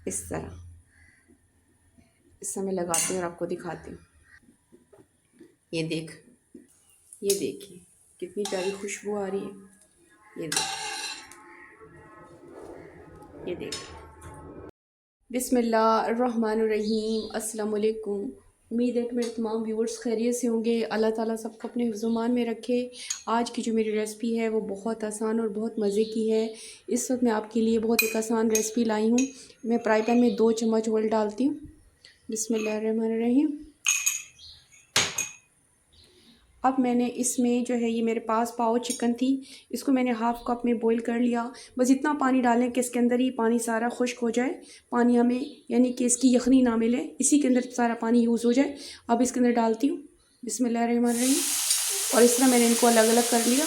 इस तरह इस समय लगाती हूँ और आपको दिखाती हूँ। ये देखिए कितनी प्यारी खुशबू आ रही है। ये देख बिस्मिल्लाहिर्रहमानिर्रहीम। अस्सलाम वालेकुम। उम्मीद है कि मेरे तमाम व्यूअर्स खैरियत से होंगे। अल्लाह ताला सबको अपने हिफ्ज़-ओ-मान में रखे। आज की जो मेरी रेसिपी है वो बहुत आसान और बहुत मज़े की है। इस वक्त मैं आपके लिए बहुत एक आसान रेसिपी लाई हूँ। मैं फ्राई पैन में 2 चम्मच ऑयल डालती हूँ। बिस्मिल्लाहिर्रहमानिर्रहीम। अब मैंने इसमें जो है ये मेरे पास पाव चिकन थी, इसको मैंने हाफ़ कप में बॉईल कर लिया। बस इतना पानी डालें कि इसके अंदर ही पानी सारा खुश्क हो जाए। पानी हमें यानी कि इसकी यखनी ना मिले, इसी के अंदर सारा पानी यूज़ हो जाए। अब इसके अंदर डालती हूँ बिस्मिल्लाहिर्रहमानिर्रहीम। और इस तरह मैंने इनको अलग अलग कर लिया।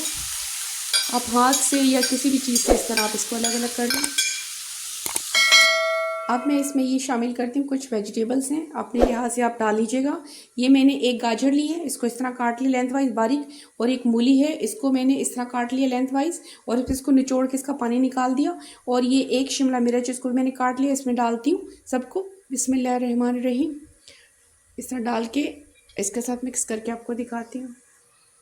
आप हाथ से या किसी भी चीज़ से इस तरह आप इसको अलग अलग कर लें। अब मैं इसमें ये शामिल करती हूँ, कुछ वेजिटेबल्स हैं, अपने लिहाज से आप डाल लीजिएगा। ये मैंने एक गाजर ली है, इसको इस तरह काट लिया लेंथ वाइज बारीक। और एक मूली है, इसको मैंने इस तरह काट लिया लेंथ वाइज और फिर इसको निचोड़ के इसका पानी निकाल दिया। और ये एक शिमला मिर्च, इसको मैंने काट लिया, इसमें डालती हूँ सबको बिस्मिल्लाहिर्रहमानिर्रहीम। इस तरह डाल के इसके साथ मिक्स करके आपको दिखाती हूँ।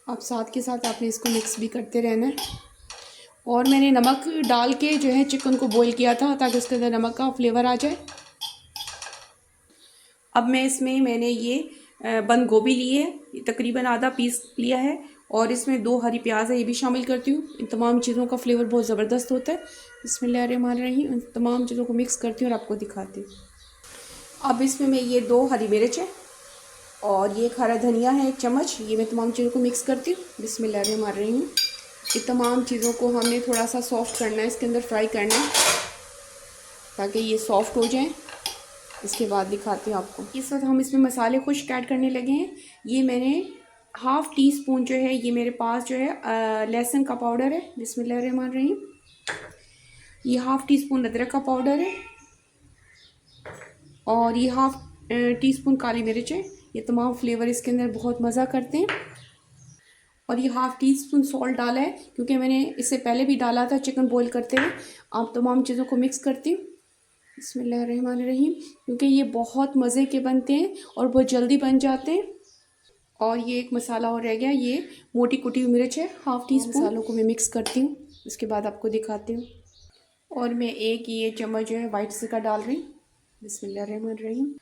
अब साथ के साथ आपने इसको मिक्स भी करते रहना है। और मैंने नमक डाल के जो है चिकन को बॉईल किया था ताकि उसके अंदर नमक का फ्लेवर आ जाए। अब मैंने ये बंद गोभी ली है, तकरीबन आधा पीस लिया है। और इसमें 2 हरी प्याज है, ये भी शामिल करती हूँ। इन तमाम चीज़ों का फ्लेवर बहुत ज़बरदस्त होता है। बिस्मिल्लाहिर्रहमानिर्रहीम। इन तमाम चीज़ों को मिक्स करती हूँ और आपको दिखाती हूँ। अब इसमें मैं ये 2 हरी मिर्च है और ये हरा धनिया है 1 चम्मच, ये मैं तमाम चीज़ों को मिक्स करती हूँ बिस्मिल्लाहिर्रहमानिर्रहीम। ये तमाम चीज़ों को हमने थोड़ा सा सॉफ्ट करना है, इसके अंदर फ्राई करना है ताकि ये सॉफ्ट हो जाए। इसके बाद दिखाती हूँ आपको। इस वक्त हम इसमें मसाले खुश्क ऐड करने लगे हैं। ये मैंने हाफ़ टी स्पून जो है, ये मेरे पास जो है लहसुन का पाउडर है बिस्मिल्लाहिर्रहमानिर्रहीम। ये हाफ़ टी स्पून अदरक का पाउडर है और ये हाफ़ टी स्पून काली मिर्च है। ये तमाम फ्लेवर इसके अंदर बहुत मज़ा करते हैं। और ये हाफ़ टी स्पून सॉल्ट डाला है क्योंकि मैंने इससे पहले भी डाला था चिकन बॉईल करते हुए। अब तमाम चीज़ों को मिक्स करती हूँ बिस्मिल्लाहिर्रहमानिर्रहीम, क्योंकि ये बहुत मज़े के बनते हैं और बहुत जल्दी बन जाते हैं। और ये एक मसाला और रह गया, ये मोटी कुटी हुई मिर्च है हाफ़ टी स्पून। मसालों को मैं मिक्स करती हूँ, उसके बाद आपको दिखाती हूँ। और मैं एक ये चम्मच जो है वाइट सिरका डाल रही हूँ बिस्मिल्लाहिर्रहमानिर्रहीम।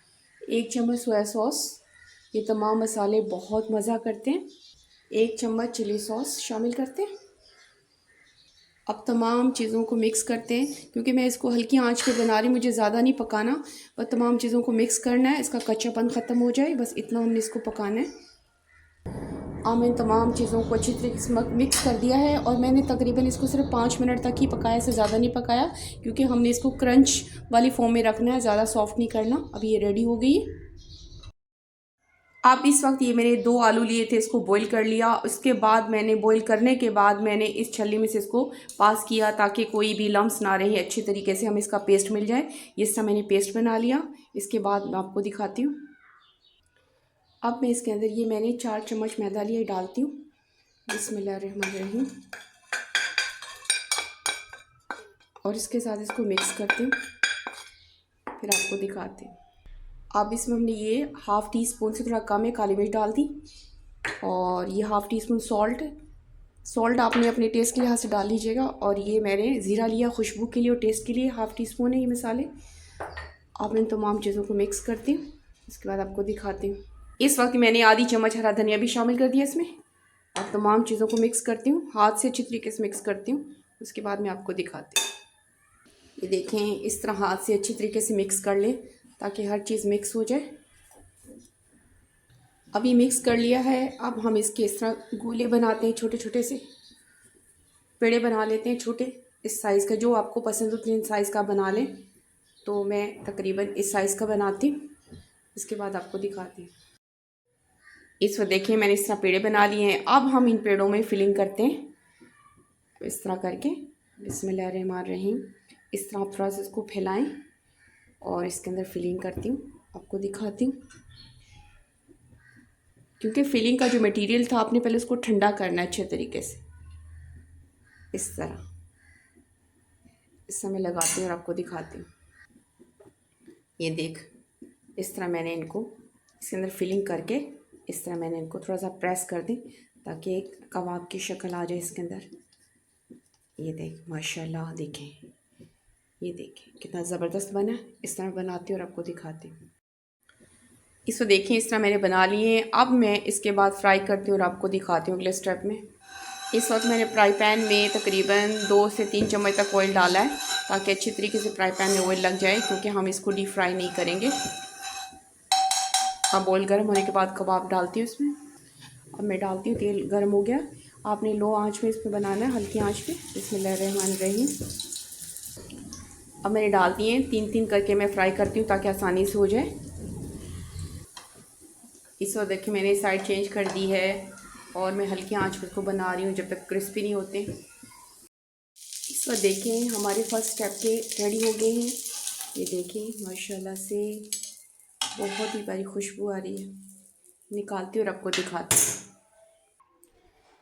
1 चम्मच सोया सॉस। ये तमाम मसाले बहुत मज़ा करते हैं। 1 चम्मच चिली सॉस शामिल करते हैं। अब तमाम चीज़ों को मिक्स करते हैं क्योंकि मैं इसको हल्की आंच पे बना रही हूँ, मुझे ज़्यादा नहीं पकाना। और तमाम चीज़ों को मिक्स करना है, इसका कच्चापन ख़त्म हो जाए, बस इतना हमने इसको पकाना है। अब मैंने तमाम चीज़ों को अच्छी तरीके से मिक्स कर दिया है और मैंने तकरीबन इसको सिर्फ 5 मिनट तक ही पकाया, इससे ज़्यादा नहीं पकाया क्योंकि हमने इसको क्रंच वाली फॉर्म में रखना है, ज़्यादा सॉफ्ट नहीं करना। अभी ये रेडी हो गई है। अब इस वक्त ये मैंने 2 आलू लिए थे, इसको बॉईल कर लिया। उसके बाद मैंने बॉईल करने के बाद मैंने इस छल्ली में से इसको पास किया ताकि कोई भी लम्स ना रहे, अच्छी तरीके से हमें इसका पेस्ट मिल जाए। इस तरह मैंने पेस्ट बना लिया। इसके बाद मैं आपको दिखाती हूँ। अब मैं इसके अंदर ये मैंने 4 चम्मच मैदा लिया, डालती हूँ बिस्मिल्लाहिर्रहमानिर्रहीम। और इसके साथ इसको मिक्स करती हूँ, फिर आपको दिखाती हूँ। अब इसमें हमने ये हाफ़ टी स्पून से थोड़ा कम है काली मिर्च डाल दी। और ये हाफ़ टी स्पून सॉल्ट आपने अपने टेस्ट के लिहाज से डाल लीजिएगा। और ये मैंने ज़ीरा लिया खुशबू के लिए और टेस्ट के लिए, हाफ़ टी स्पून है ये मसाले। अब इन तमाम चीज़ों को मिक्स करती हूँ, उसके बाद आपको दिखाती हूँ। इस वक्त मैंने आधी चम्मच हरा धनिया भी शामिल कर दिया इसमें। अब तमाम चीज़ों को मिक्स करती हूँ, हाथ से अच्छी तरीके से मिक्स करती हूँ, उसके बाद मैं आपको दिखाती हूँ। ये देखें, इस तरह हाथ से अच्छी तरीके से मिक्स कर लें ताकि हर चीज़ मिक्स हो जाए। अभी मिक्स कर लिया है। अब हम इसके इस तरह गोले बनाते हैं, छोटे छोटे से पेड़े बना लेते हैं, छोटे इस साइज़ का, जो आपको पसंद हो 3 साइज़ का बना लें। तो मैं तकरीबन इस साइज़ का बनाती हूँ, इसके बाद आपको दिखाती हूँ। इस वक्त देखिए मैंने इस तरह पेड़े बना लिए हैं। अब हम इन पेड़ों में फिलिंग करते हैं, तो इस तरह करके बिस्मिल्लाहिर्रहमानिर्रहीम इस तरह थोड़ा सा इसको फैलाएं और इसके अंदर फिलिंग करती हूँ, आपको दिखाती हूँ। क्योंकि फिलिंग का जो मटेरियल था आपने पहले उसको ठंडा करना है अच्छे तरीके से। इस तरह इस समय लगाती हूँ और आपको दिखाती हूँ। ये देख, इस तरह मैंने इनको इसके अंदर फिलिंग करके इस तरह मैंने इनको थोड़ा सा प्रेस कर दी ताकि एक कबाब की शक्ल आ जाए इसके अंदर। ये देख माशाल्लाह, देखें, ये देखें कितना ज़बरदस्त बना है। इस तरह बनाती हूँ और आपको दिखाती हूँ। इसको देखें, इस तरह मैंने बना लिए हैं। अब मैं इसके बाद फ्राई करती हूँ और आपको दिखाती हूँ अगले स्टेप में। इस वक्त मैंने फ्राई पैन में तकरीबन 2 से 3 चम्मच तक ऑयल डाला है ताकि अच्छी तरीके से फ्राई पैन में ऑयल लग जाए, क्योंकि हम इसको डीप फ्राई नहीं करेंगे। अब ऑयल गर्म होने के बाद कबाब डालती हूँ इसमें। अब मैं डालती हूँ, तेल गर्म हो गया। आपने लो आंच में इसमें बनाना है, हल्की आंच पे। बिस्मिल्लाहिर्रहमानिर्रहीम। अब मैंने डाल दिए, 3-3 करके मैं फ्राई करती हूँ ताकि आसानी से हो जाए। इस वक्त देखिए मैंने साइड चेंज कर दी है और मैं हल्की आंच पर इसको बना रही हूँ जब तक क्रिस्पी नहीं होते। इस वक्त देखें हमारे फर्स्ट स्टेप के रेडी हो गए हैं। ये देखें माशाल्लाह से बहुत ही प्यारी खुशबू आ रही है। निकालती हूँ और आपको दिखाती हूँ।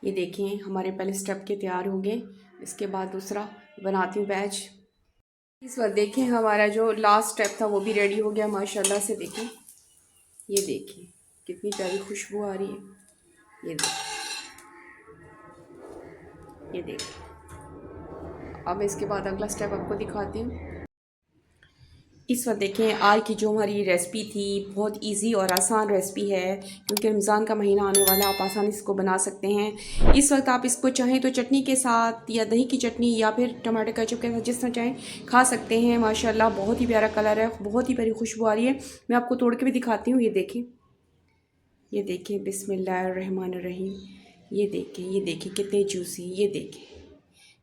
ये देखें हमारे पहले स्टेप के तैयार हो गए। इसके बाद दूसरा बनाती हूँ बैच। इस वक्त देखें हमारा जो लास्ट स्टेप था वो भी रेडी हो गया माशाल्लाह से। देखें, ये देखिए कितनी प्यारी खुशबू आ रही है। ये देखिए, ये देखिए। अब इसके बाद अगला स्टेप आपको दिखाती हूँ। इस वक्त देखें आज की जो हमारी रेसिपी थी बहुत इजी और आसान रेसिपी है, क्योंकि रमज़ान का महीना आने वाला है। आप आसानी से इसको बना सकते हैं। इस वक्त आप इसको चाहें तो चटनी के साथ या दही की चटनी या फिर टमाटर केचप के साथ जिस तरह चाहें खा सकते हैं। माशाल्लाह बहुत ही प्यारा कलर है, बहुत ही प्यारी खुशबू आ रही है। मैं आपको तोड़ के भी दिखाती हूँ। ये देखें, ये देखें, बिस्मिल्लाहिर्रहमानिर्रहीम। ये देखें, ये देखें कितने जूसी। ये देखें,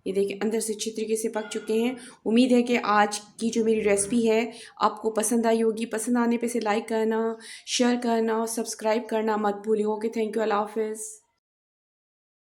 ये देखिए अंदर से अच्छी तरीके से पक चुके हैं। उम्मीद है कि आज की जो मेरी रेसिपी है आपको पसंद आई होगी। पसंद आने पे इसे लाइक करना, शेयर करना और सब्सक्राइब करना मत भूलिए। ओके, थैंक यू, अल्लाह हाफ़िज़।